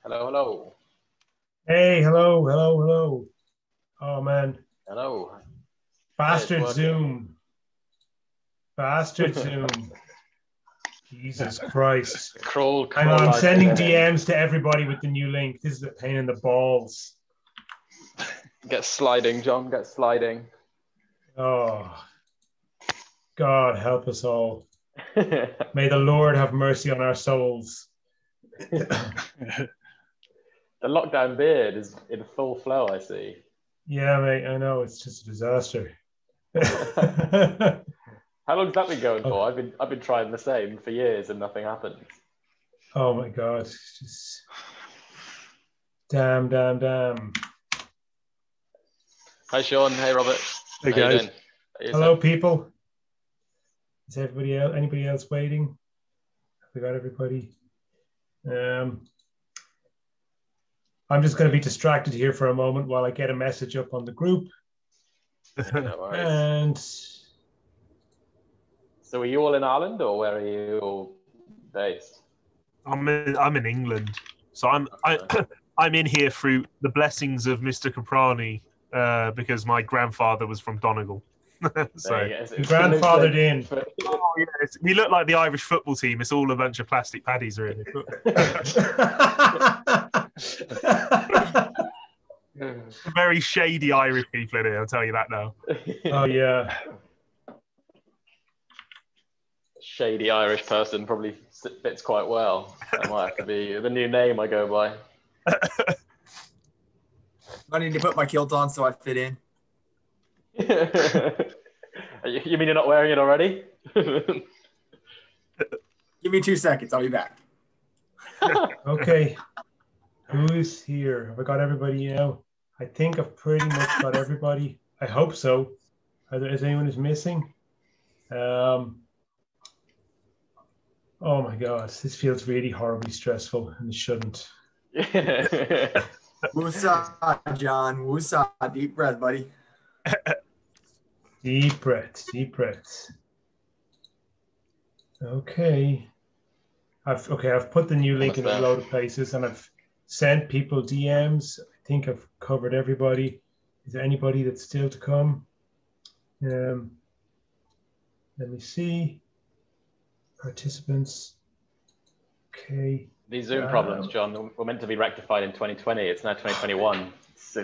Hello, hello. Hey, hello, hello, hello. Oh man, Hello. It's bastard working. Zoom, bastard Zoom. Jesus Christ. Crawl, I know crawl I'm like sending today. DMs to everybody with the new link. This is a pain in the balls. Get sliding, John. Get sliding. Oh, God help us all. The May the Lord have mercy on our souls. lockdown beard is in full flow, I see. Yeah, mate, I know it's just a disaster. How long's that been going oh, for? I've been trying the same for years and nothing happens. oh my God. It's just damn, damn, damn. Hi, Sean. Hey, Robert. Hey How you guys. doing? How you Hello, doing? people. Is everybody else, anybody else waiting? Have we got everybody? I'm just going to be distracted here for a moment while I get a message up on the group. No worries. And So, are you all in Ireland, or where are you all based? I'm in England, so I'm in here through the blessings of Mr. Caprani, because my grandfather was from Donegal. So There you go. It's grandfathered in. oh, yeah, we look like the Irish football team. It's all a bunch of plastic paddies, really. Very shady Irish people in here. I'll tell you that now. Oh yeah. Shady Irish person probably fits quite well. That might have to be the new name I go by. I need to put my kilt on so I fit in. You mean you're not wearing it already? Give me 2 seconds. I'll be back. Okay. Who's here? Have I got everybody now? I think I've pretty much got everybody. I hope so. Is anyone who's missing? Oh my God, this feels really horribly stressful and it shouldn't. Woosah, John. Woosah. Deep breath, buddy. Deep breaths, deep breaths. Okay. I've put the new link in a load of places and I've sent people DMs. I think I've covered everybody. Is there anybody that's still to come? Let me see. Participants. Okay. These Zoom problems, John, were meant to be rectified in 2020. It's now 2021. It's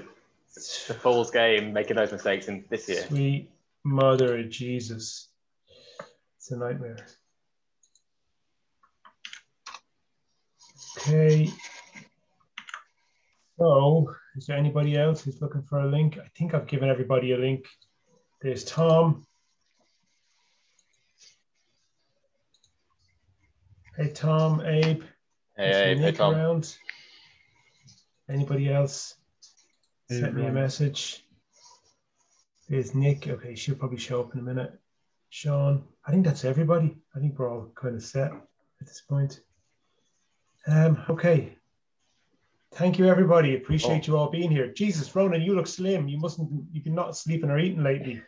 a fool's game making those mistakes in this year. Sweet mother of Jesus. It's a nightmare. Okay. So, is there anybody else who's looking for a link? I think I've given everybody a link. There's Tom. Hey, Tom, Abe. Hey, Nick Tom. Around. Anybody else? Send me a message. There's Nick. Okay, she'll probably show up in a minute. Sean. I think that's everybody. I think we're all kind of set at this point. Okay. Thank you, everybody. Appreciate you all being here. Jesus, Ronan, you look slim. You've been not sleeping or eating lately.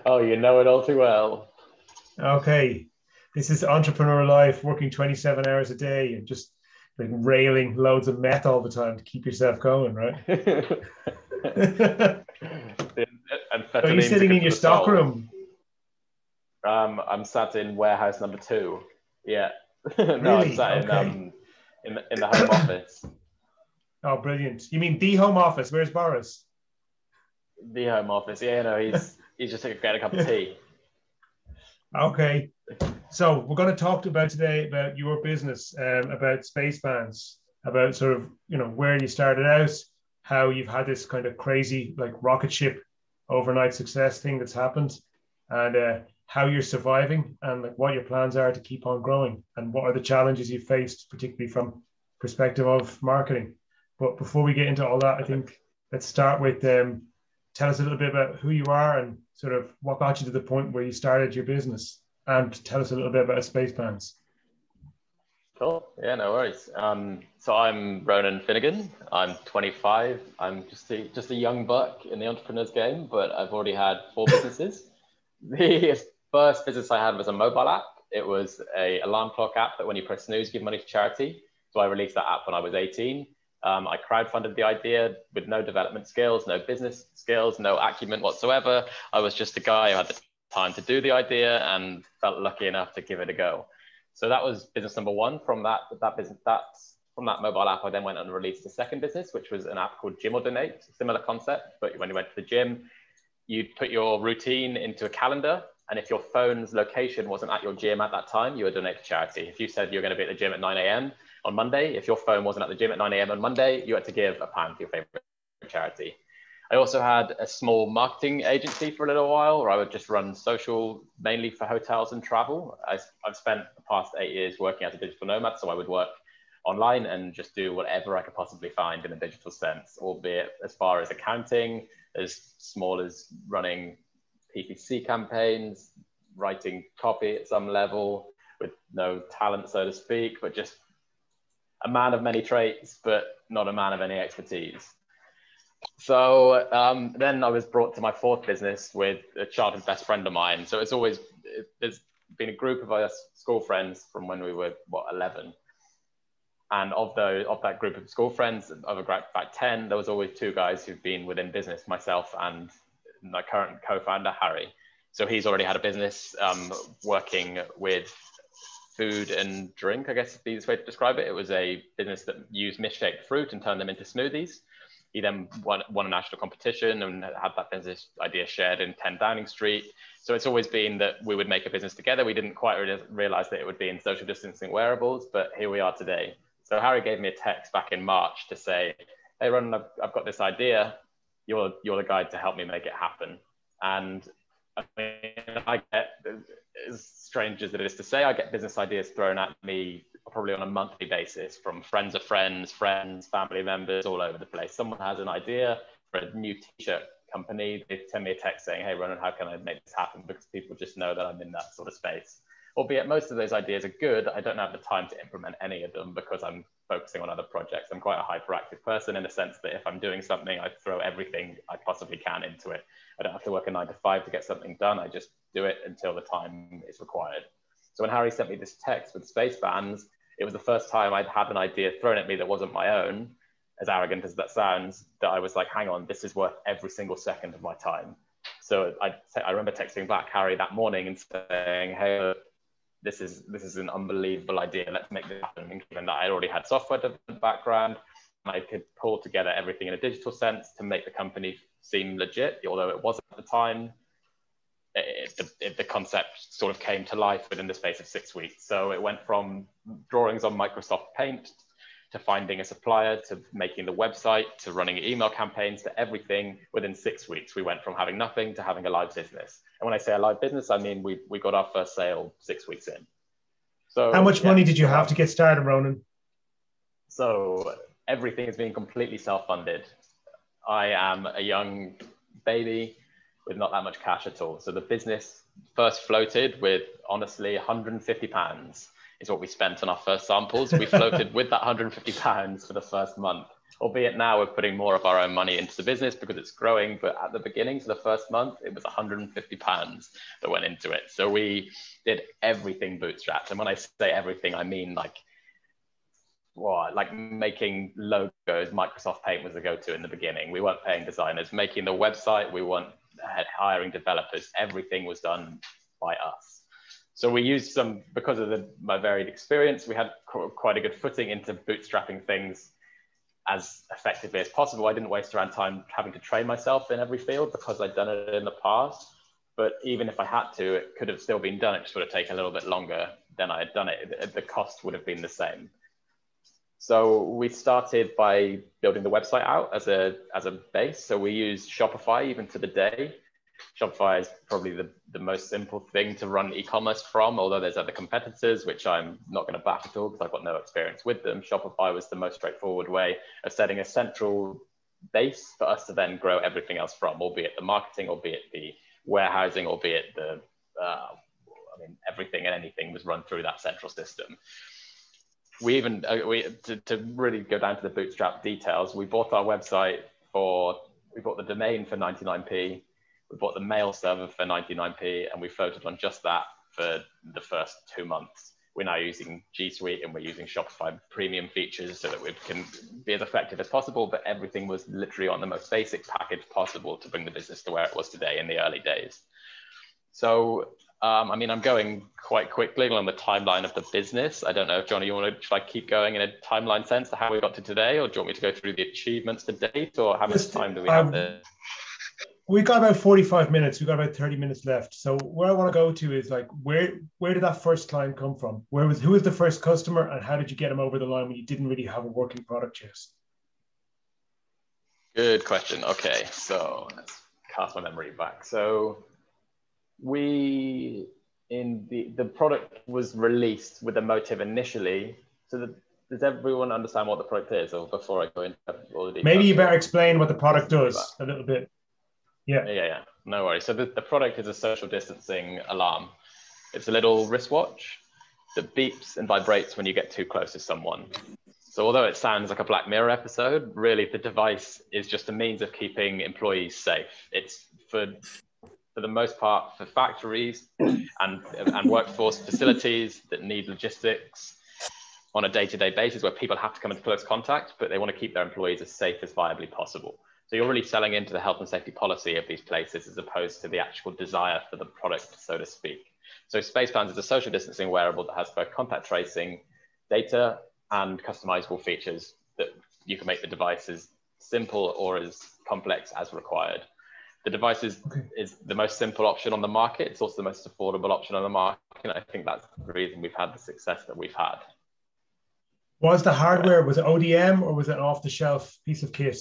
Oh, you know it all too well. Okay. This is entrepreneur life, working 27 hours a day and just like railing loads of meth all the time to keep yourself going, right? Are you sitting in your stockroom? I'm sat in warehouse number 2. Yeah. No, Really? I'm sat in the home office. Oh, brilliant. You mean the home office? Where's Boris? The home office. Yeah, no, he's just getting a cup of tea. Okay. So we're going to talk today about your business, about Spacebands, about sort of, where you started out, how you've had this kind of crazy like rocket ship overnight success thing that's happened, and how you're surviving and like what your plans are to keep on growing and what are the challenges you faced, particularly from perspective of marketing. But before we get into all that, I think let's start with tell us a little bit about who you are and sort of what got you to the point where you started your business, and tell us a little bit about Spacebands. Cool. Yeah, no worries. So I'm Ronan Finnegan. I'm 25. I'm just a young buck in the entrepreneur's game, but I've already had 4 businesses. The first business I had was a mobile app. It was a alarm clock app that when you press snooze, you give money to charity. So I released that app when I was 18. I crowdfunded the idea with no development skills, no business skills, no acumen whatsoever. I was just a guy who had the time to do the idea and felt lucky enough to give it a go. So that was business number one. From that mobile app, I then went and released a second business, which was an app called Gym or Donate, similar concept. But when you went to the gym, you'd put your routine into a calendar. And if your phone's location wasn't at your gym at that time, you would donate to charity. If you said you're going to be at the gym at 9 a.m. on Monday, if your phone wasn't at the gym at 9 a.m. on Monday, you had to give £1 to your favorite charity. I also had a small marketing agency for a little while where I would just run social, mainly for hotels and travel. I've spent the past 8 years working as a digital nomad, so I would work online and just do whatever I could possibly find in a digital sense, albeit as far as accounting, as small as running PPC campaigns, writing copy at some level with no talent, so to speak, but just a man of many traits, but not a man of any expertise. So then I was brought to my fourth business with a childhood best friend of mine. So there's been a group of us school friends from when we were, 11. And of that group of school friends, of about 10, there was always two guys who've been within business, myself and my current co-founder, Harry. So he's already had a business working with food and drink, I guess is the easiest way to describe it. It was a business that used misshaped fruit and turned them into smoothies. He then won a national competition and had that business idea shared in 10 Downing Street. So it's always been that we would make a business together. We didn't quite realize that it would be in social distancing wearables, but here we are today. So Harry gave me a text back in March to say, hey, Ronan, I've got this idea. You're the guy to help me make it happen. And I mean, I get, as strange as it is to say, I get business ideas thrown at me probably on a monthly basis from friends of friends, family members all over the place. Someone has an idea for a new t-shirt company. They send me a text saying, hey, Ronan, how can I make this happen? Because people just know that I'm in that sort of space. Albeit most of those ideas are good, I don't have the time to implement any of them because I'm focusing on other projects. I'm quite a hyperactive person in the sense that if I'm doing something, I throw everything I possibly can into it. I don't have to work a 9 to 5 to get something done. I just do it until the time is required. So when Harry sent me this text with space bands, it was the first time I'd had an idea thrown at me that wasn't my own, as arrogant as that sounds, that I was like, hang on, this is worth every single second of my time. So I remember texting back Harry that morning and saying, hey, this is an unbelievable idea. Let's make this happen. And given that I already had software development background, I could pull together everything in a digital sense to make the company seem legit, although it wasn't at the time. The concept sort of came to life within the space of 6 weeks. So it went from drawings on Microsoft Paint to finding a supplier, to making the website, to running email campaigns, to everything within 6 weeks. We went from having nothing to having a live business. And when I say a live business, I mean we got our first sale 6 weeks in. So how much money did you have to get started, Ronan? So everything is being completely self-funded. I am a young baby with not that much cash at all. So the business first floated with, honestly, £150 is what we spent on our first samples. We floated with that £150 for the first month, albeit now we're putting more of our own money into the business because it's growing. But at the beginning, for the first month, it was £150 that went into it. So we did everything bootstrapped. And when I say everything, I mean like making logos. Microsoft Paint was the go-to in the beginning. We weren't paying designers. Making the website, we weren't hiring developers. Everything was done by us. So we used because of my varied experience, we had quite a good footing into bootstrapping things as effectively as possible. I didn't waste around time having to train myself in every field because I'd done it in the past. But even if I had to, it could have still been done. It just would have taken a little bit longer than I had done it. The cost would have been the same. So we started by building the website out as a base. So we use Shopify even to the day. Shopify is probably the most simple thing to run e-commerce from, although there's other competitors, which I'm not going to back at all because I've got no experience with them. Shopify was the most straightforward way of setting a central base for us to then grow everything else from, albeit the marketing, albeit the warehousing, albeit everything and anything was run through that central system. We even, to really go down to the bootstrap details, we bought our website we bought the domain for 99p, we bought the mail server for 99p, and we floated on just that for the first 2 months. We're now using G Suite and we're using Shopify premium features so that we can be as effective as possible, but everything was literally on the most basic package possible to bring the business to where it was today in the early days. So, I mean, I'm going quite quickly along the timeline of the business. I don't know if, Johnny, you want to try keep going in a timeline sense to how we got to today, or do you want me to go through the achievements to date, or how much time do we have there? We got about 45 minutes. We got about 30 minutes left. So where I want to go to is like, where did that first client come from? Who was the first customer, and how did you get them over the line when you didn't really have a working product yet? Good question. Okay, so let's cast my memory back. So the product was released with a motive initially. So does everyone understand what the product is? Or before I go into all the details? Maybe you better explain what the product does a little bit. Yeah. No worries. So the product is a social distancing alarm. It's a little wristwatch that beeps and vibrates when you get too close to someone. So although it sounds like a Black Mirror episode, really the device is just a means of keeping employees safe. It's for the most part for factories and workforce facilities that need logistics on a day-to-day basis where people have to come into close contact, but they want to keep their employees as safe as viably possible. So you're really selling into the health and safety policy of these places as opposed to the actual desire for the product, so to speak. So Spacebands is a social distancing wearable that has both contact tracing data and customizable features that you can make the device as simple or as complex as required. The device is the most simple option on the market. It's also the most affordable option on the market. And I think that's the reason we've had the success that we've had. Was the hardware, was it ODM or was it an off-the-shelf piece of kit?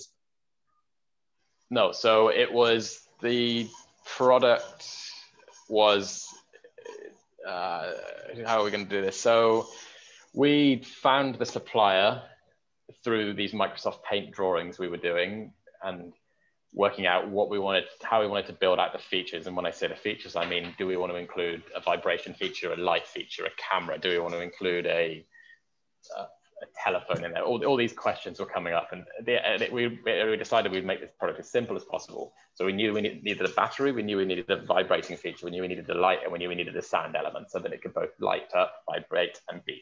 No, so it was the product was, how are we going to do this? So we found the supplier through these Microsoft Paint drawings we were doing and working out what we wanted, how we wanted to build out the features. And when I say the features, I mean, do we want to include a vibration feature, a light feature, a camera? Do we want to include a telephone in there? All these questions were coming up, and we decided we'd make this product as simple as possible. So we knew we needed a battery, we knew we needed a vibrating feature, we knew we needed a light, and we knew we needed a sound element so that it could both light up, vibrate, and beep.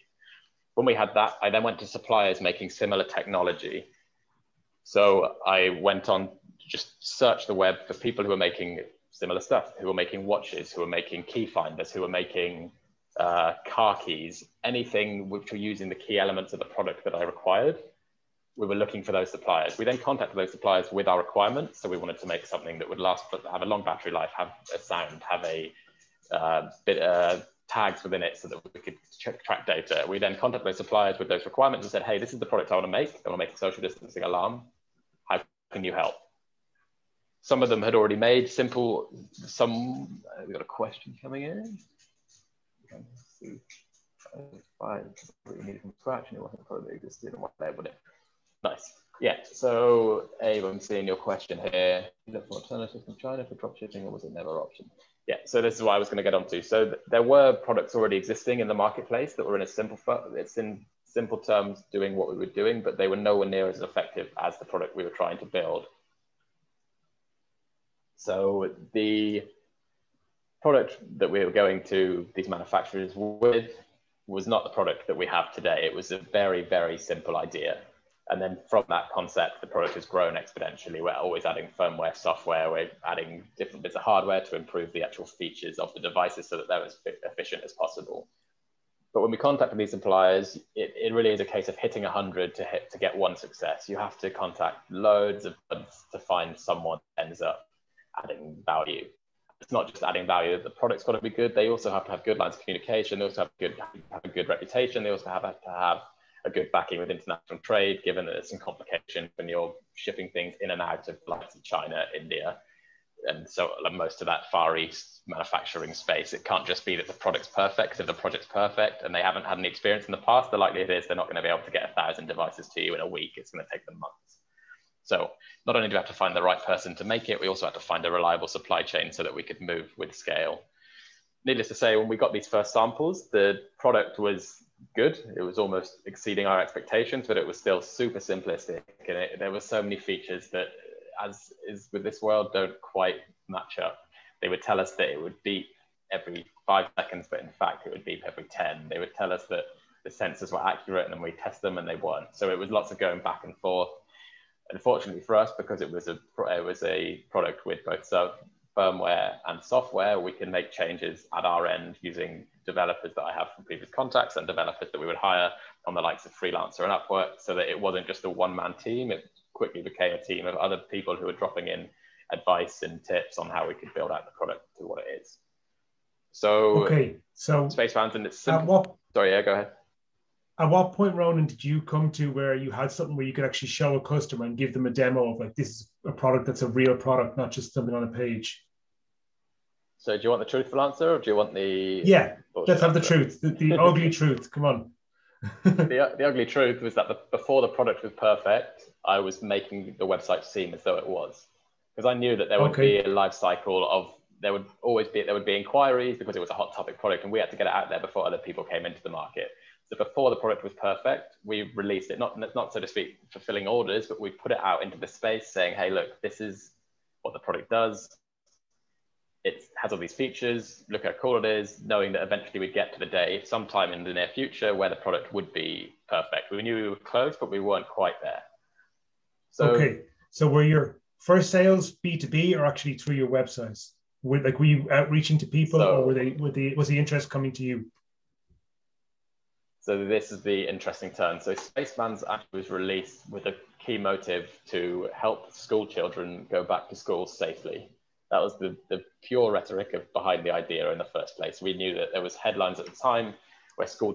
When we had that, I then went to suppliers making similar technology. So I went on just search the web for people who were making similar stuff, who were making watches, who were making key finders, who were making car keys, anything which were using the key elements of the product that I required. We were looking for those suppliers. We then contacted those suppliers with our requirements. So we wanted to make something that would last, have a long battery life, have a sound, have a tags within it so that we could track data. We then contacted those suppliers with those requirements and said, hey, this is the product I want to make. I want to make a social distancing alarm. How can you help? Some of them had already made simple, we got a question coming in. What you needed from scratch and it wasn't probably existed and what labeled it. Nice. Yeah, so Abe, I'm seeing your question here. You look for alternatives from China for drop shipping, or was it never an option? Yeah, so this is what I was going to get onto. So there were products already existing in the marketplace that were in simple terms doing what we were doing, but they were nowhere near as effective as the product we were trying to build. So the product that we were going to these manufacturers with was not the product that we have today. It was a very, very simple idea. And then from that concept, the product has grown exponentially. We're always adding firmware, software, we're adding different bits of hardware to improve the actual features of the devices so that they're as efficient as possible. But when we contacted these suppliers, it really is a case of hitting 100 to get one success. You have to contact loads of buds to find someone that ends up adding value. It's not just adding value. The product's got to be good. They also have to have good lines of communication. They also have a good reputation. They also have to have a good backing with international trade, given that there's some complication when you're shipping things in and out of like China, India, and so most of that Far East manufacturing space. It can't just be that the product's perfect. If the project's perfect and they haven't had any experience in the past, the likelihood is they're not going to be able to get 1,000 devices to you in a week. It's going to take them months. So not only do we have to find the right person to make it, we also have to find a reliable supply chain so that we could move with scale. Needless to say, when we got these first samples, the product was good. It was almost exceeding our expectations, but it was still super simplistic. And there were so many features that, as is with this world, don't quite match up. They would tell us that it would beep every 5 seconds, but in fact it would beep every 10. They would tell us that the sensors were accurate, and then we test them and they weren't. So it was lots of going back and forth. Unfortunately for us, because it was a product with both firmware and software, we can make changes at our end using developers that I have from previous contacts and developers that we would hire on the likes of Freelancer and Upwork, so that it wasn't just a one-man team. It quickly became a team of other people who were dropping in advice and tips on how we could build out the product to what it is. So, okay, so Spacebounds and it's simple. Sorry, yeah, go ahead. At what point, Ronan, did you come to where you had something where you could actually show a customer and give them a demo of like, this is a product that's a real product, not just something on a page? So do you want the truthful answer, or do you want the... Yeah, let's have the truth, the ugly truth. Come on. The ugly truth was that before the product was perfect, I was making the website seem as though it was. Because I knew that there would be a life cycle of, there would be inquiries because it was a hot topic product, and we had to get it out there before other people came into the market. So before the product was perfect, we released it, not so to speak fulfilling orders, but we put it out into the space saying, hey, look, this is what the product does. It has all these features, look how cool it is, knowing that eventually we'd get to the day sometime in the near future where the product would be perfect. We knew we were close, but we weren't quite there. So, okay, so were your first sales B2B or actually through your websites? Were you outreaching to people, or was the interest coming to you? So this is the interesting turn. So Spaceman's actually was released with a key motive to help school children go back to school safely. That was the pure rhetoric behind the idea in the first place. We knew that there was headlines at the time where school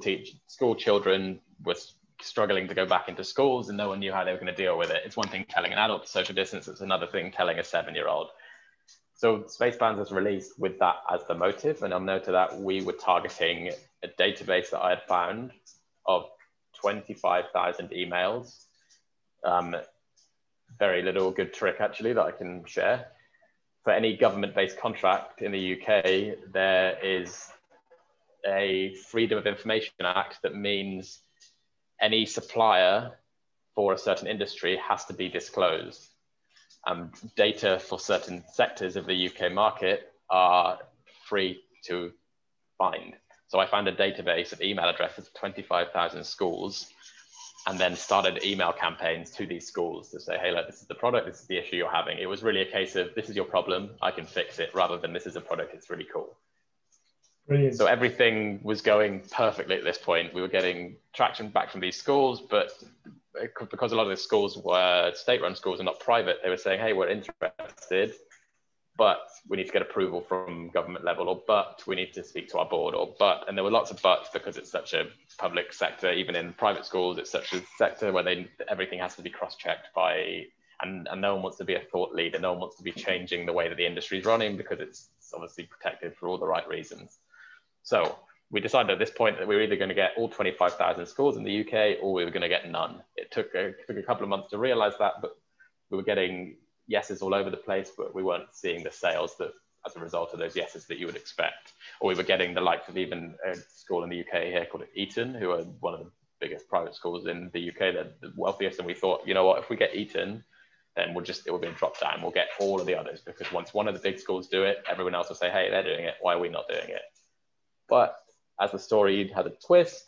children were struggling to go back into schools, and no one knew how they were going to deal with it. It's one thing telling an adult to social distance, it's another thing telling a 7-year-old. So Spacebands was released with that as the motive, and on note of that, we were targeting a database that I had found of 25,000 emails. Very little good trick actually that I can share. For any government-based contract in the UK, there is a Freedom of Information Act that means any supplier for a certain industry has to be disclosed. Data for certain sectors of the UK market are free to find. So I found a database of email addresses of 25,000 schools, and then started email campaigns to these schools to say, hey, look, this is the product, this is the issue you're having. It was really a case of, this is your problem, I can fix it, rather than this is a product, it's really cool. Brilliant. So everything was going perfectly at this point. We were getting traction back from these schools, but because a lot of the schools were state-run schools and not private, they were saying, hey, we're interested, but we need to get approval from government level, or but we need to speak to our board, or but, and there were lots of buts because it's such a public sector. Even in private schools, it's such a sector where everything has to be cross-checked by, and no one wants to be a thought leader, no one wants to be changing the way that the industry is running because it's obviously protected for all the right reasons. So we decided at this point that we were either going to get all 25,000 schools in the UK, or we were going to get none. It took a couple of months to realize that, but we were getting yeses all over the place, but we weren't seeing the sales that as a result of those yeses that you would expect. Or we were getting the likes of even a school in the UK here called Eton, who are one of the biggest private schools in the UK. They're the wealthiest, and we thought, you know what, if we get Eton, then it will be a drop down. We'll get all of the others, because once one of the big schools do it, everyone else will say, hey, they're doing it, why are we not doing it? But as the story had a twist,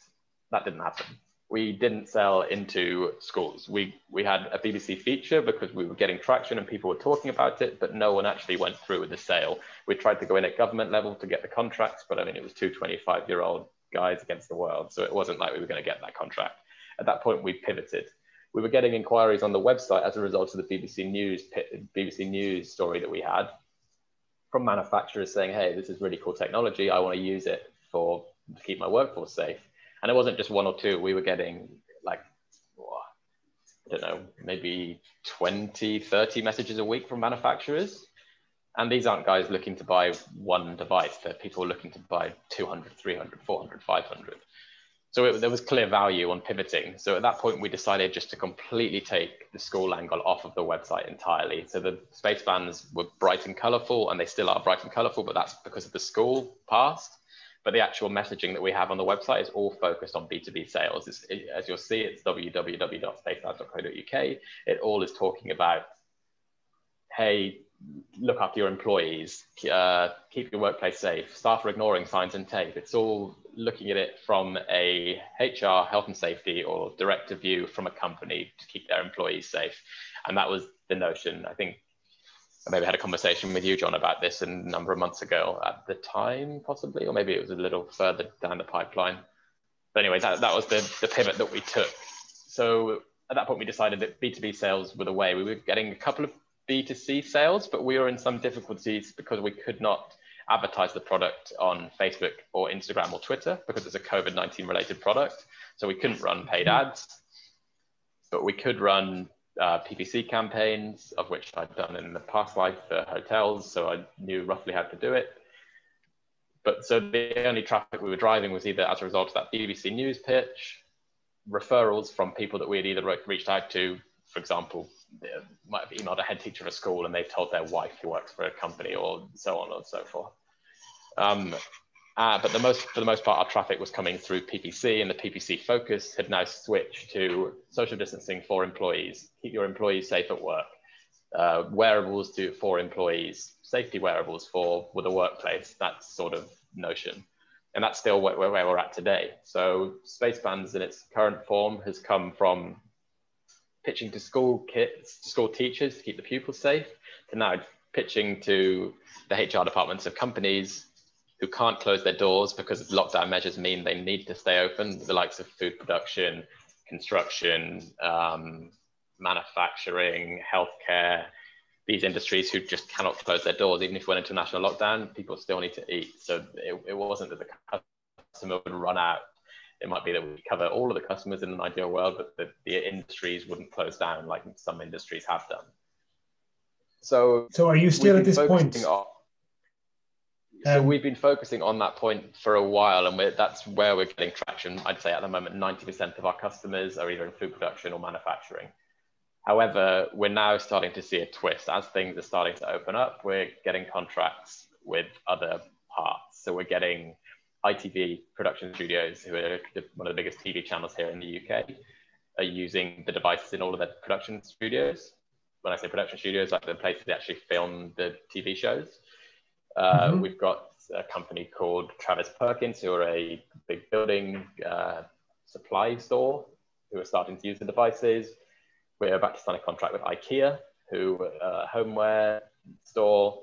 that didn't happen. We didn't sell into schools. We had a BBC feature because we were getting traction and people were talking about it, but no one actually went through with the sale. We tried to go in at government level to get the contracts, but I mean, it was two 25-year-old guys against the world. So it wasn't like we were going to get that contract. At that point, we pivoted. We were getting inquiries on the website as a result of the BBC News story that we had from manufacturers saying, hey, this is really cool technology. I want to use it to keep my workforce safe. And it wasn't just one or two. We were getting like, I don't know, maybe 20, 30 messages a week from manufacturers. And these aren't guys looking to buy one device. They're people looking to buy 200, 300, 400, 500. So there was clear value on pivoting. So at that point, we decided just to completely take the school angle off of the website entirely. So the space bands were bright and colorful, and they still are bright and colorful, but that's because of the school past. But the actual messaging that we have on the website is all focused on B2B sales. As you'll see, it's www.spacebands.co.uk. It all is talking about, hey, look after your employees, keep your workplace safe, staff are ignoring signs and tape. It's all looking at it from a HR, health and safety, or director view from a company to keep their employees safe. And that was the notion. I think I maybe had a conversation with you, John, about this a number of months ago at the time, possibly, or maybe it was a little further down the pipeline. But anyway, that was the pivot that we took. So at that point, we decided that B2B sales were the way. We were getting a couple of B2C sales, but we were in some difficulties because we could not advertise the product on Facebook or Instagram or Twitter because it's a COVID-19 related product. So we couldn't run paid ads, but we could run PPC campaigns, of which I'd done in the past life for hotels. So I knew roughly how to do it. But so the only traffic we were driving was either as a result of that BBC News pitch, referrals from people that we had either reached out to. For example, they might have emailed a head teacher of a school and they've told their wife who works for a company, or so on and so forth. But for the most part, our traffic was coming through PPC, and the PPC focus had now switched to social distancing for employees, keep your employees safe at work, wearables for employees, safety wearables for the workplace, that sort of notion. And that's still where we're at today. So Spacebands in its current form has come from pitching to school kids, school teachers to keep the pupils safe, to now pitching to the HR departments of companies who can't close their doors because lockdown measures mean they need to stay open, the likes of food production, construction, manufacturing, healthcare, these industries who just cannot close their doors. Even if we went into a national lockdown, people still need to eat. So it wasn't that the customer would run out. It might be that we cover all of the customers in an ideal world, but the industries wouldn't close down like some industries have done. So are you still at this point? So we've been focusing on that point for a while, and that's where we're getting traction. I'd say at the moment, 90% of our customers are either in food production or manufacturing. However, we're now starting to see a twist. As things are starting to open up, we're getting contracts with other parts. So we're getting ITV production studios, who are one of the biggest TV channels here in the UK, are using the devices in all of their production studios. When I say production studios, like the places they actually film the TV shows. We've got a company called Travis Perkins, who are a big building supply store, who are starting to use the devices. We're about to sign a contract with IKEA, who a homeware store.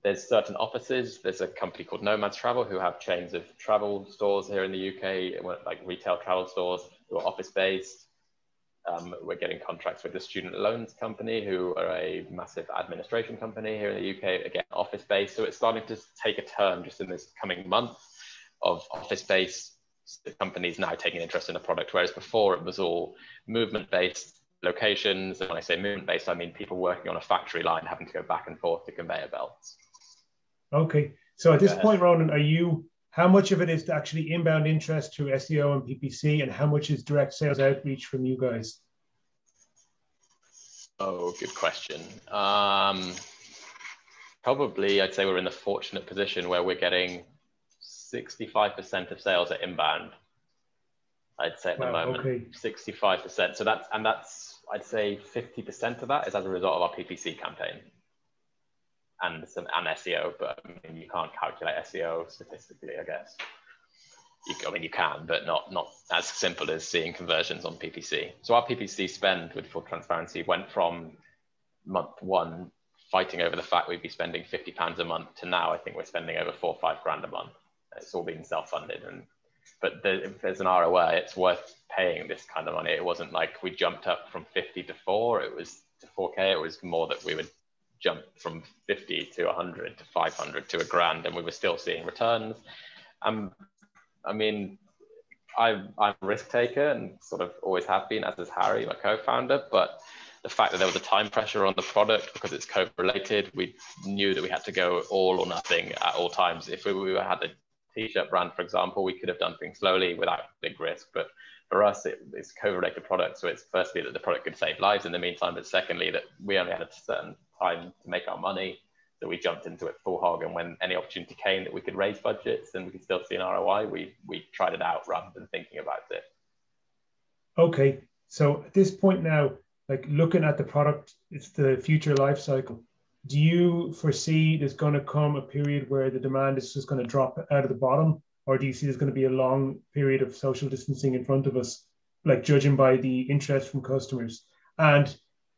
There's certain offices. There's a company called Nomads Travel, who have chains of travel stores here in the UK, like retail travel stores, who are office-based. We're getting contracts with the student loans company, who are a massive administration company here in the UK, again, office-based. So it's starting to take a turn just in this coming month of office-based companies now taking interest in the product, whereas before it was all movement-based locations. And when I say movement-based, I mean people working on a factory line having to go back and forth to conveyor belts. Okay. So at this point, Ronan, how much of it is actually inbound interest through SEO and PPC, and how much is direct sales outreach from you guys? Oh, good question. Probably, I'd say we're in the fortunate position where we're getting 65% of sales are inbound. I'd say at the moment, okay. 65%. So that's, I'd say 50% of that is as a result of our PPC campaign. And SEO, but I mean, you can't calculate SEO statistically, I guess. You can, but not as simple as seeing conversions on PPC. So our PPC spend, with full transparency, went from month one fighting over the fact we'd be spending £50 a month to now I think we're spending over 4 or 5 grand a month. It's all been self-funded, but if there's an ROI, it's worth paying this kind of money. It wasn't like we jumped up from 50 to 4. It was to 4K. It was more that we would jump from 50 to 100 to 500 to £1,000, and we were still seeing returns. I mean, I'm a risk taker and sort of always have been, as is Harry, my co-founder, but the fact that there was a time pressure on the product because it's COVID related, we knew that we had to go all or nothing at all times. If we had a t-shirt brand, for example, we could have done things slowly without big risk, but for us, it's COVID related product. So it's firstly that the product could save lives in the meantime, but secondly that we only had a certain time to make our money. So we jumped into it full hog, and when any opportunity came that we could raise budgets and we could still see an ROI, we tried it out rather than thinking about it. Okay, so at this point now, like looking at the product, it's the future life cycle. do you foresee there's going to come a period where the demand is just going to drop out of the bottom, or do you see there's going to be a long period of social distancing in front of us, like judging by the interest from customers? And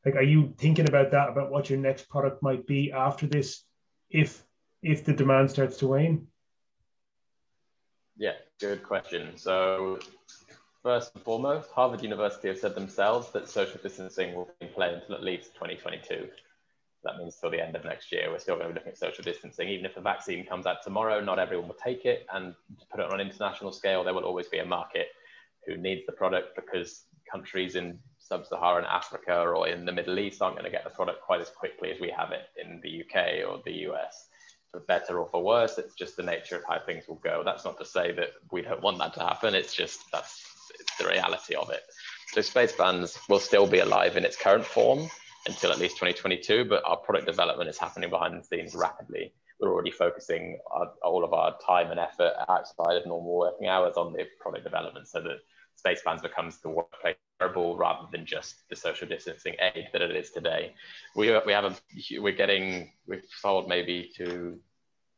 like, are you thinking about that, about what your next product might be after this, if the demand starts to wane? Yeah, good question. So first and foremost, Harvard University have said themselves that social distancing will be in play until at least 2022. That means till the end of next year, we're still going to be looking at social distancing. Even if the vaccine comes out tomorrow, not everyone will take it. And to put it on an international scale, there will always be a market who needs the product, because countries in sub-Saharan Africa or in the Middle East aren't going to get the product quite as quickly as we have it in the UK or the US. For better or for worse, it's just the nature of how things will go. That's not to say that we don't want that to happen. It's just it's the reality of it. So space bands will still be alive in its current form until at least 2022, but our product development is happening behind the scenes rapidly. We're already focusing all of our time and effort outside of normal working hours on the product development, so that space bands becomes the workplace wearable rather than just the social distancing aid that it is today. We've sold maybe to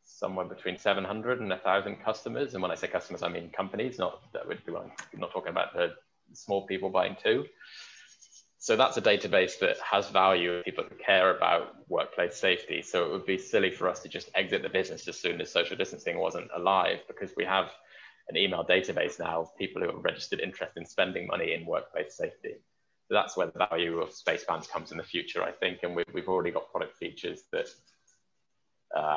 somewhere between 700 and 1,000 customers, and when I say customers, I mean companies. Not talking about the small people buying too. So that's a database that has value, people who care about workplace safety. So it would be silly for us to just exit the business as soon as social distancing wasn't alive, because we have an email database now of people who have registered interest in spending money in workplace safety. So that's where the value of space bands comes in the future, I think. And we've already got product features that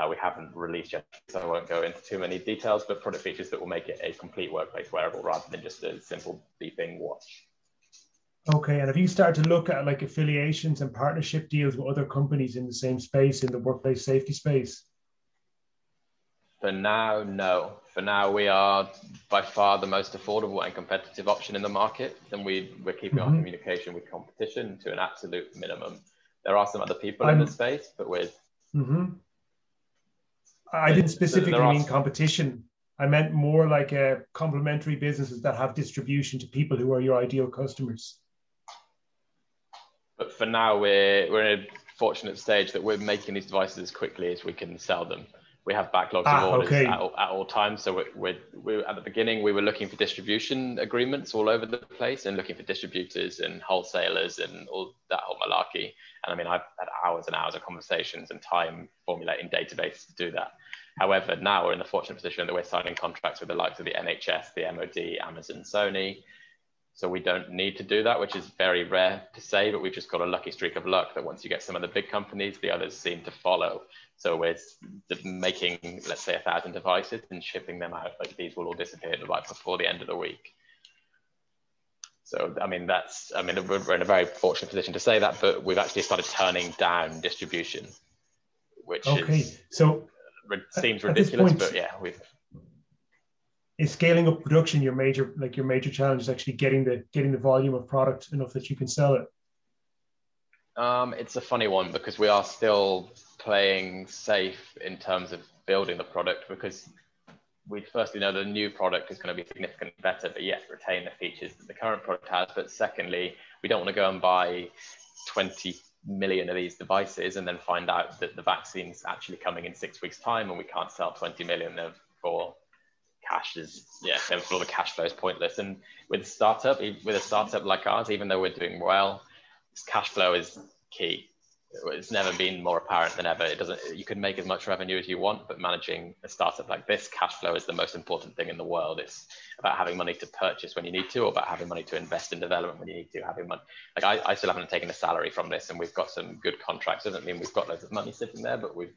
we haven't released yet, so I won't go into too many details, but product features that will make it a complete workplace wearable rather than just a simple beeping watch. Okay, and have you started to look at like affiliations and partnership deals with other companies in the same space, in the workplace safety space? For now, no. For now, we are by far the most affordable and competitive option in the market, and we're keeping our communication with competition to an absolute minimum. There are some other people in the space, but we're... I didn't specifically mean competition. I meant more like complementary businesses that have distribution to people who are your ideal customers. But for now, we're in a fortunate stage that we're making these devices as quickly as we can sell them. We have backlogs of orders at all times. So we're at the beginning, we were looking for distribution agreements all over the place and looking for distributors and wholesalers and all that whole malarkey. And I mean, I've had hours and hours of conversations and time formulating databases to do that. However, now we're in the fortunate position that we're signing contracts with the likes of the NHS, the MOD, Amazon, Sony. So we don't need to do that, which is very rare to say, but we've just got a lucky streak of luck that once you get some of the big companies, the others seem to follow. So we're making, let's say, 1,000 devices and shipping them out. Like these will all disappear like before the end of the week. So, I mean, we're in a very fortunate position to say that, but we've actually started turning down distribution, which seems ridiculous, but yeah, is scaling up production your major challenge? Is actually getting the volume of product enough that you can sell it? It's a funny one because we are still playing safe in terms of building the product, because we firstly know the new product is going to be significantly better, but yet retain the features that the current product has. But secondly, we don't want to go and buy 20 million of these devices and then find out that the vaccine's actually coming in 6 weeks' time and we can't sell 20 million for cash. All the cash flow is pointless. And with a startup like ours, even though we're doing well, cash flow is key. It's never been more apparent than ever. You can make as much revenue as you want, but managing a startup like this, cash flow is the most important thing in the world. It's about having money to purchase when you need to, or about having money to invest in development when you need to. Having money, like I still haven't taken a salary from this, and we've got some good contracts. Doesn't mean we've got loads of money sitting there, but we've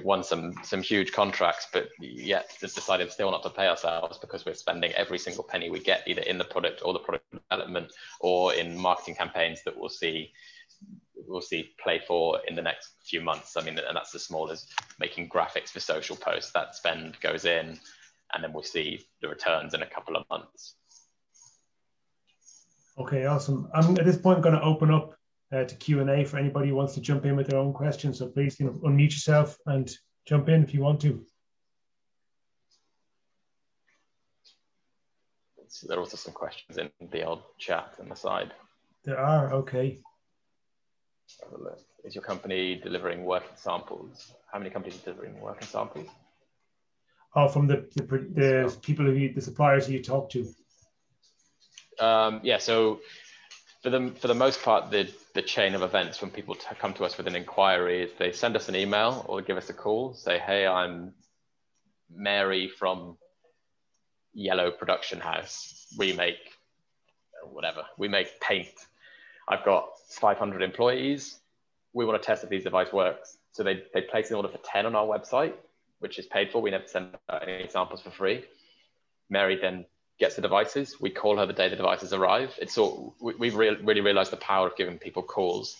won some huge contracts, but yet just decided still not to pay ourselves because we're spending every single penny we get either in the product or the product development or in marketing campaigns that we'll see play for in the next few months. I mean, and that's as small as making graphics for social posts. That spend goes in, and then we'll see the returns in a couple of months. Okay, awesome. I'm at this point going to open up to Q&A for anybody who wants to jump in with their own questions. So please, unmute yourself and jump in if you want to. So there are also some questions in the old chat on the side. There are, okay. Have a look. Is your company delivering working samples? How many companies are delivering working samples? Oh, from the people the suppliers who you talk to. Yeah, so for the most part, the chain of events when people come to us with an inquiry is they send us an email or give us a call, say, hey, I'm Mary from Yellow Production House. We make whatever. We make paint. I've got 500 employees. We want to test if these device works. So they place an order for 10 on our website, which is paid for. We never send out any samples for free. Mary then gets the devices. We call her the day the devices arrive. We've really realized the power of giving people calls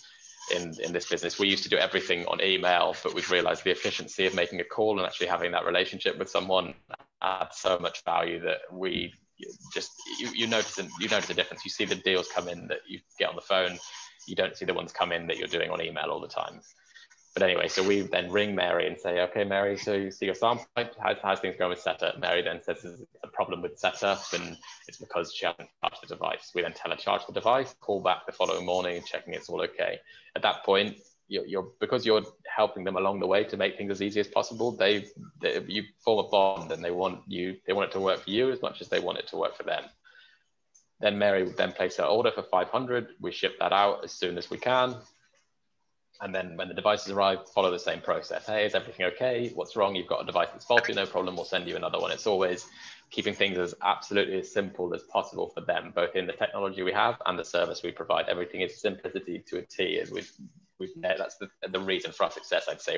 in this business. We used to do everything on email, but we've realized the efficiency of making a call and actually having that relationship with someone adds so much value that we just, you notice a difference. You see the deals come in that you get on the phone. You don't see the ones come in that you're doing on email all the time. But anyway, so we then ring Mary and say, okay, Mary, so you see your sample, how's things going with setup? Mary then says there's a problem with setup and it's because she hasn't charged the device. We then tell her charge the device, call back the following morning, checking it's all okay. At that point, because you're helping them along the way to make things as easy as possible, you form a bond and they want it to work for you as much as they want it to work for them. Then Mary would then place her order for 500. We ship that out as soon as we can. And then when the devices arrive, follow the same process. Hey, is everything okay? What's wrong? You've got a device that's faulty, no problem. We'll send you another one. It's always keeping things as absolutely as simple as possible for them, both in the technology we have and the service we provide. Everything is simplicity to a T, as that's the reason for our success. I'd say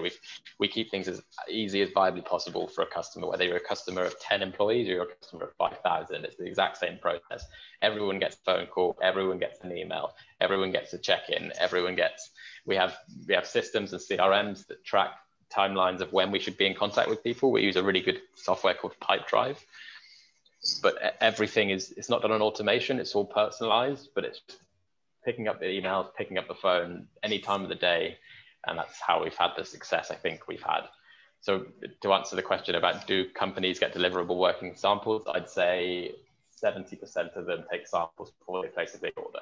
we keep things as easy as viably possible for a customer, whether you're a customer of 10 employees or you're a customer of 5,000. It's the exact same process. Everyone gets a phone call, everyone gets an email, everyone gets a check-in, we have systems and CRMs that track timelines of when we should be in contact with people. We use a really good software called Pipedrive, but everything it's not done on automation. It's all personalized, but it's picking up the emails, picking up the phone any time of the day. And that's how we've had the success I think we've had. So to answer the question about do companies get deliverable working samples, I'd say 70% of them take samples before they place a big order.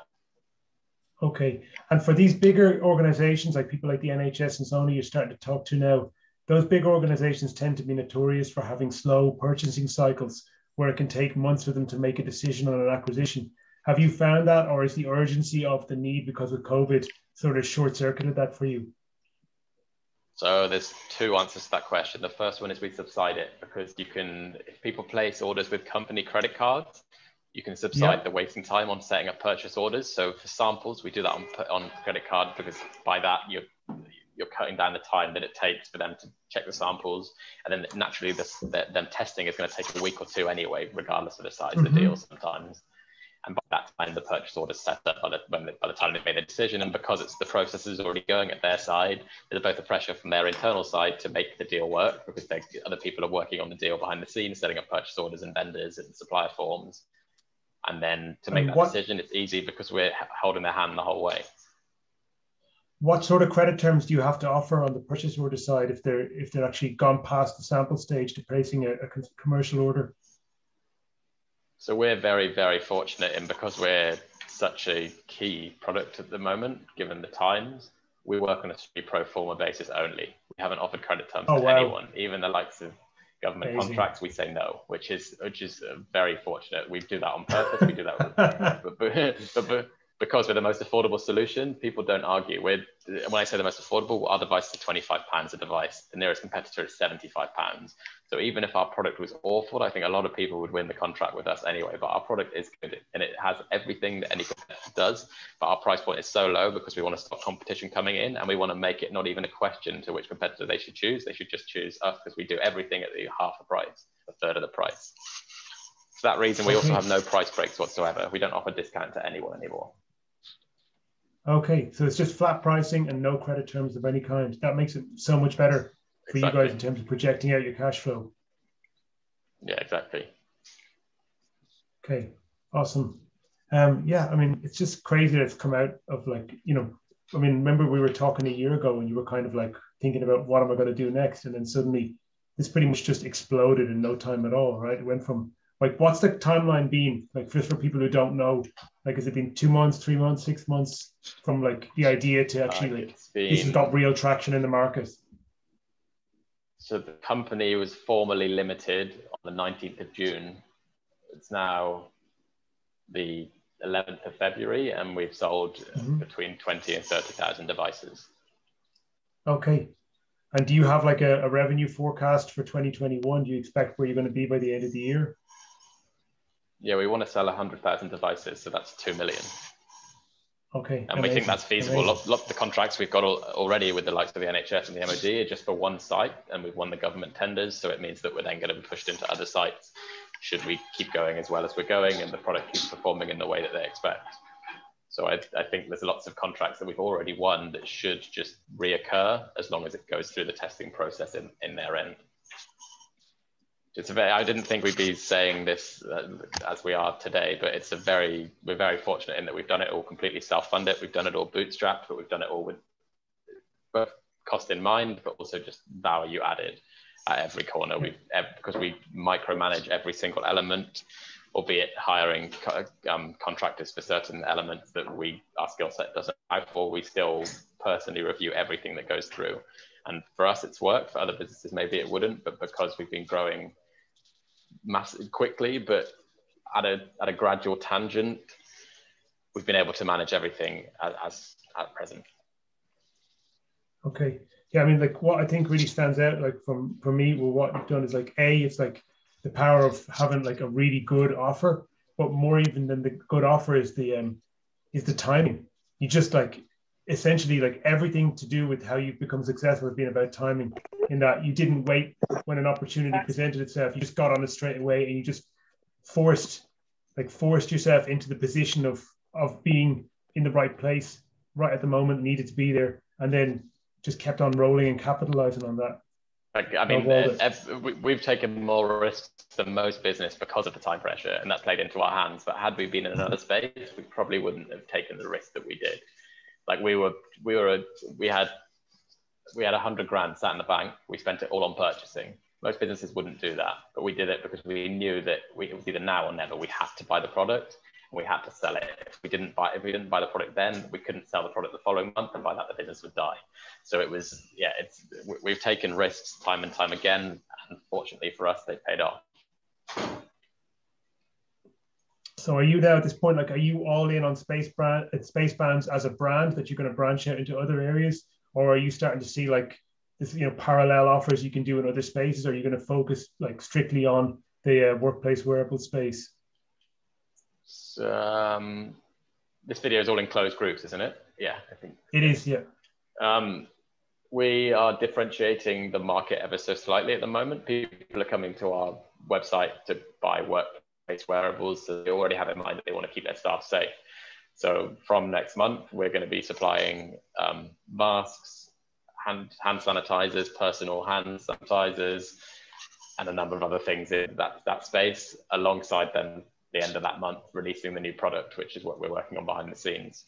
Okay. And for these bigger organizations, like people like the NHS and so on, you're starting to talk to now, those big organizations tend to be notorious for having slow purchasing cycles where it can take months for them to make a decision on an acquisition. Have you found that, or is the urgency of the need because of COVID sort of short-circuited that for you? So there's two answers to that question. The first one is we subside it because if people place orders with company credit cards, you can subside the waiting time on setting up purchase orders. So for samples, we do that on credit card because by that you're cutting down the time that it takes for them to check the samples. And then naturally them testing is going to take a week or two anyway, regardless of the size of the deal sometimes. And by that time, the purchase order is set up by the time they made the decision. And because the process is already going at their side, there's both a pressure from their internal side to make the deal work because other people are working on the deal behind the scenes, setting up purchase orders and vendors and supplier forms. And then to make that decision, it's easy because we're holding their hand the whole way. What sort of credit terms do you have to offer on the purchase order side if they're actually gone past the sample stage to placing a commercial order? So we're very, very fortunate because we're such a key product at the moment, given the times, we work on a pro forma basis only. We haven't offered credit terms to anyone, even the likes of government contracts. We say no, which is very fortunate. We do that on purpose. We do that because we're the most affordable solution. People don't argue. When I say the most affordable, our device is £25 a device. The nearest competitor is £75. So even if our product was awful, I think a lot of people would win the contract with us anyway. But our product is good and it has everything that any competitor does. But our price point is so low because we want to stop competition coming in, and we want to make it not even a question to which competitor they should choose. They should just choose us because we do everything at half the price, a third of the price. For that reason, we also have no price breaks whatsoever. We don't offer discount to anyone anymore. Okay, so it's just flat pricing and no credit terms of any kind. That makes it so much better for you guys in terms of projecting out your cash flow. Yeah, exactly. Okay, awesome. Yeah, I mean, it's just crazy that it's come out of remember we were talking a year ago and you were kind of like thinking about what am I going to do next? And then suddenly it's pretty much just exploded in no time at all, right? It went from Like, what's the timeline been? Like, just for people who don't know, like, has it been 2 months, 3 months, 6 months from like the idea to actually this has got real traction in the market? So the company was formally limited on the 19th of June. It's now the 11th of February, and we've sold between 20 and 30,000 devices. Okay. And do you have like a revenue forecast for 2021? Do you expect where you're going to be by the end of the year? Yeah, we want to sell 100,000 devices, so that's 2 million. Okay. And we think that's feasible. Look, the contracts we've got already with the likes of the NHS and the MOD are just for one site, and we've won the government tenders, so it means that we're then going to be pushed into other sites should we keep going as well as we're going and the product keeps performing in the way that they expect. So I think there's lots of contracts that we've already won that should just reoccur as long as it goes through the testing process in their end. I didn't think we'd be saying this as we are today, but we're very fortunate in that we've done it all completely self-funded. We've done it all bootstrapped, but we've done it all with both cost in mind, but also just value added at every corner. Because we micromanage every single element, albeit hiring contractors for certain elements that our skill set doesn't allow for, we still personally review everything that goes through. And for us, it's worked. For other businesses, maybe it wouldn't, but because we've been growing quickly, but at a gradual tangent, we've been able to manage everything as at present. Okay. Yeah, I mean, like what I think really stands out, like for me, well, what you've done is like, it's like the power of having like a really good offer, but more even than the good offer is the timing. You just like essentially like everything to do with how you've become successful has been about timing, in that you didn't wait when an opportunity presented itself. You just got on it straight away, and you just forced yourself into the position of being in the right place right at the moment, needed to be there, and then just kept on rolling and capitalizing on that. I mean, we've taken more risks than most business because of the time pressure, and that played into our hands. But had we been in another space, we probably wouldn't have taken the risk that we did. Like we had 100 grand sat in the bank. We spent it all on purchasing. Most businesses wouldn't do that, but we did it because we knew that it was either now or never. We had to buy the product. We had to sell it. If we didn't buy the product then, we couldn't sell the product the following month, and by that the business would die. So it was, we've taken risks time and time again, and fortunately for us, they paid off. So are you now at this point, like, are you all in on Spacebands as a brand that you're going to branch out into other areas, or are you starting to see like this, parallel offers you can do in other spaces? Or are you going to focus like strictly on the workplace wearable space? This video is all in closed groups, isn't it? Yeah, I think it is. Yeah. We are differentiating the market ever so slightly at the moment. People are coming to our website to buy workplace wearables, so they already have in mind that they want to keep their staff safe. So from next month, we're going to be supplying masks, hand sanitizers, personal hand sanitizers, and a number of other things in that space, alongside then the end of that month releasing the new product, which is what we're working on behind the scenes.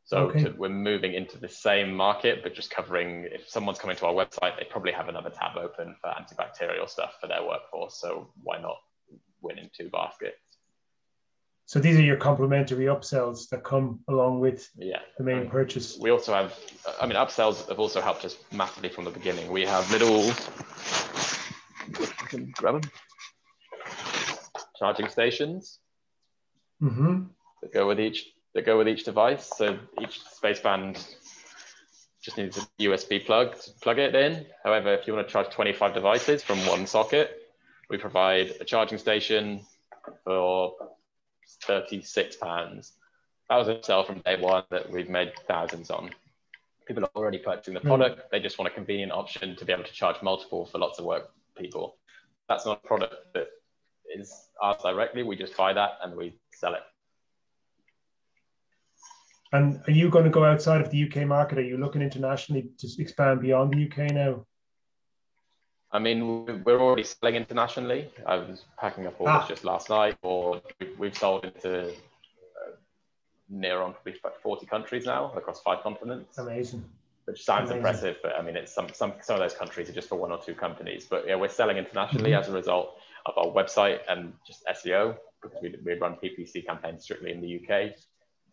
So we're moving into the same market, but just covering, if someone's coming to our website, they probably have another tab open for antibacterial stuff for their workforce. So why not win in two baskets? So these are your complementary upsells that come along with the main purchase. We also have, upsells have also helped us massively from the beginning. We have little, grab them, charging stations that go with each device. So each Spaceband just needs a USB plug to plug it in. However, if you want to charge 25 devices from one socket, we provide a charging station for £36. That was a sell from day one that we've made thousands on. People are already purchasing the product. They just want a convenient option to be able to charge multiple for lots of work people. That's not a product that is ours directly. We just buy that and we sell it. And are you going to go outside of the UK market? Are you looking internationally to expand beyond the UK now? I mean, we're already selling internationally. I was packing up orders just last night, or we've sold into near on probably 40 countries now across 5 continents. Amazing. Which sounds impressive, but I mean, it's some of those countries are just for 1 or 2 companies. But yeah, we're selling internationally as a result. of our website and just SEO, because we run PPC campaigns strictly in the UK.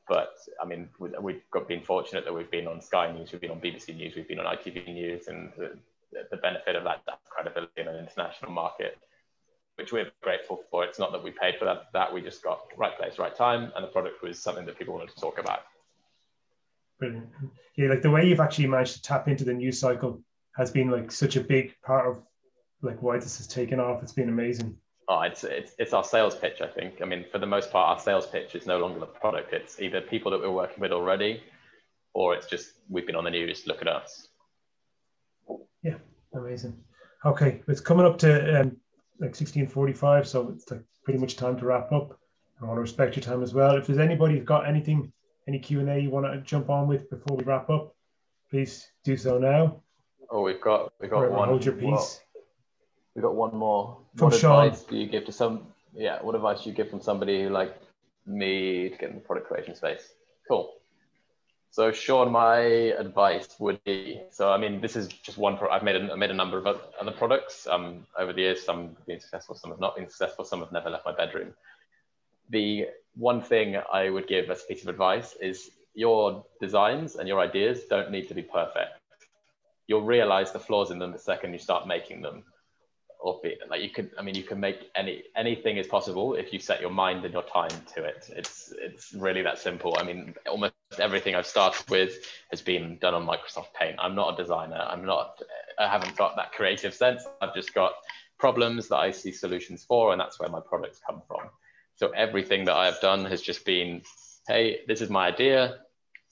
But I mean, we've been fortunate that we've been on Sky News, we've been on BBC News, we've been on ITV News, and the benefit of that credibility in an international market, which we're grateful for. It's not that we paid for that we just got right place, right time, and the product was something that people wanted to talk about. Brilliant. Yeah, like the way you've actually managed to tap into the news cycle has been like such a big part of like why this has taken off. It's been amazing. Oh, it's our sales pitch, I think. I mean, for the most part, our sales pitch is no longer the product. It's either people that we're working with already, or it's just, we've been on the news, look at us. Yeah, amazing. Okay, it's coming up to like 16:45, so it's like pretty much time to wrap up. I want to respect your time as well. If there's anybody who's got anything, any Q&A you want to jump on with before we wrap up, please do so now. Oh, we've got one. Hold your peace. Well, we've got one more. From What Sean. advice do you give to what advice do you give from somebody who like me to get in the product creation space? Cool. So Sean, my advice would be, so I mean, this is just one product. I made a number of other products over the years. Some have been successful, some have not been successful, some have never left my bedroom. The one thing I would give as a piece of advice is your designs and your ideas don't need to be perfect. You'll realize the flaws in them the second you start making them. You can make anything is possible if you set your mind and your time to it. It's really that simple. I mean, almost everything I've started with has been done on Microsoft Paint. I'm not a designer. I haven't got that creative sense. I've just got problems that I see solutions for, and that's where my products come from. So everything that I've done has just been, hey, this is my idea.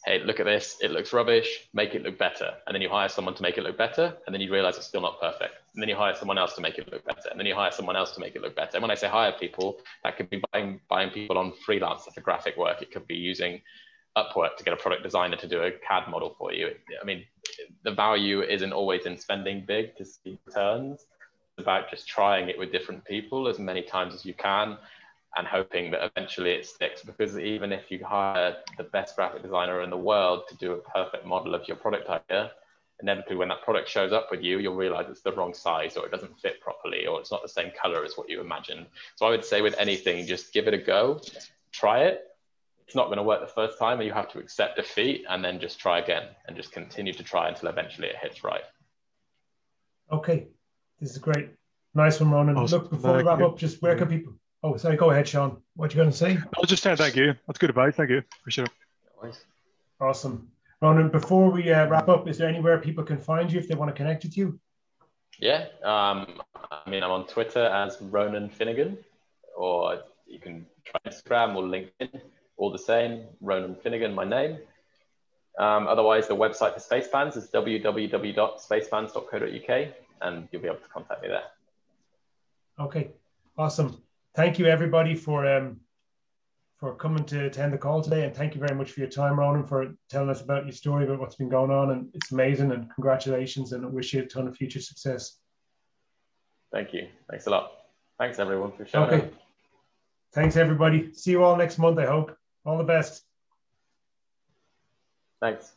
Hey, look at this, it looks rubbish, make it look better. And then you hire someone to make it look better, and then you realize it's still not perfect. And then you hire someone else to make it look better, and then you hire someone else to make it look better. And when I say hire people, that could be buying people on freelance for graphic work. It could be using Upwork to get a product designer to do a CAD model for you. I mean, the value isn't always in spending big to see returns. It's about just trying it with different people as many times as you can, and hoping that eventually it sticks. Because even if you hire the best graphic designer in the world to do a perfect model of your product idea, inevitably when that product shows up with you, you'll realize it's the wrong size, or it doesn't fit properly, or it's not the same color as what you imagined. So I would say with anything, just give it a go, try it. It's not going to work the first time, and you have to accept defeat and then just try again and just continue to try until eventually it hits right. Okay, this is great. Nice one, Ronan. Awesome. Look, before we wrap up, just where can people... Oh, sorry, go ahead, Sean. What you going to say? I'll just say thank you. That's good advice. Thank you. Appreciate it. Awesome. Ronan, before we wrap up, is there anywhere people can find you if they want to connect with you? Yeah, I mean, I'm on Twitter as Ronan Finnegan, or you can try Instagram or LinkedIn, all the same, Ronan Finnegan, my name. Otherwise, the website for Spacepans is www.spacepans.co.uk, and you'll be able to contact me there. Okay, awesome. Thank you, everybody, for coming to attend the call today, and thank you very much for your time, Ronan, for telling us about your story, about what's been going on, and it's amazing, and congratulations, and I wish you a ton of future success. Thank you. Thanks a lot. Thanks, everyone, for showing up. Thanks, everybody. See you all next month, I hope. All the best. Thanks.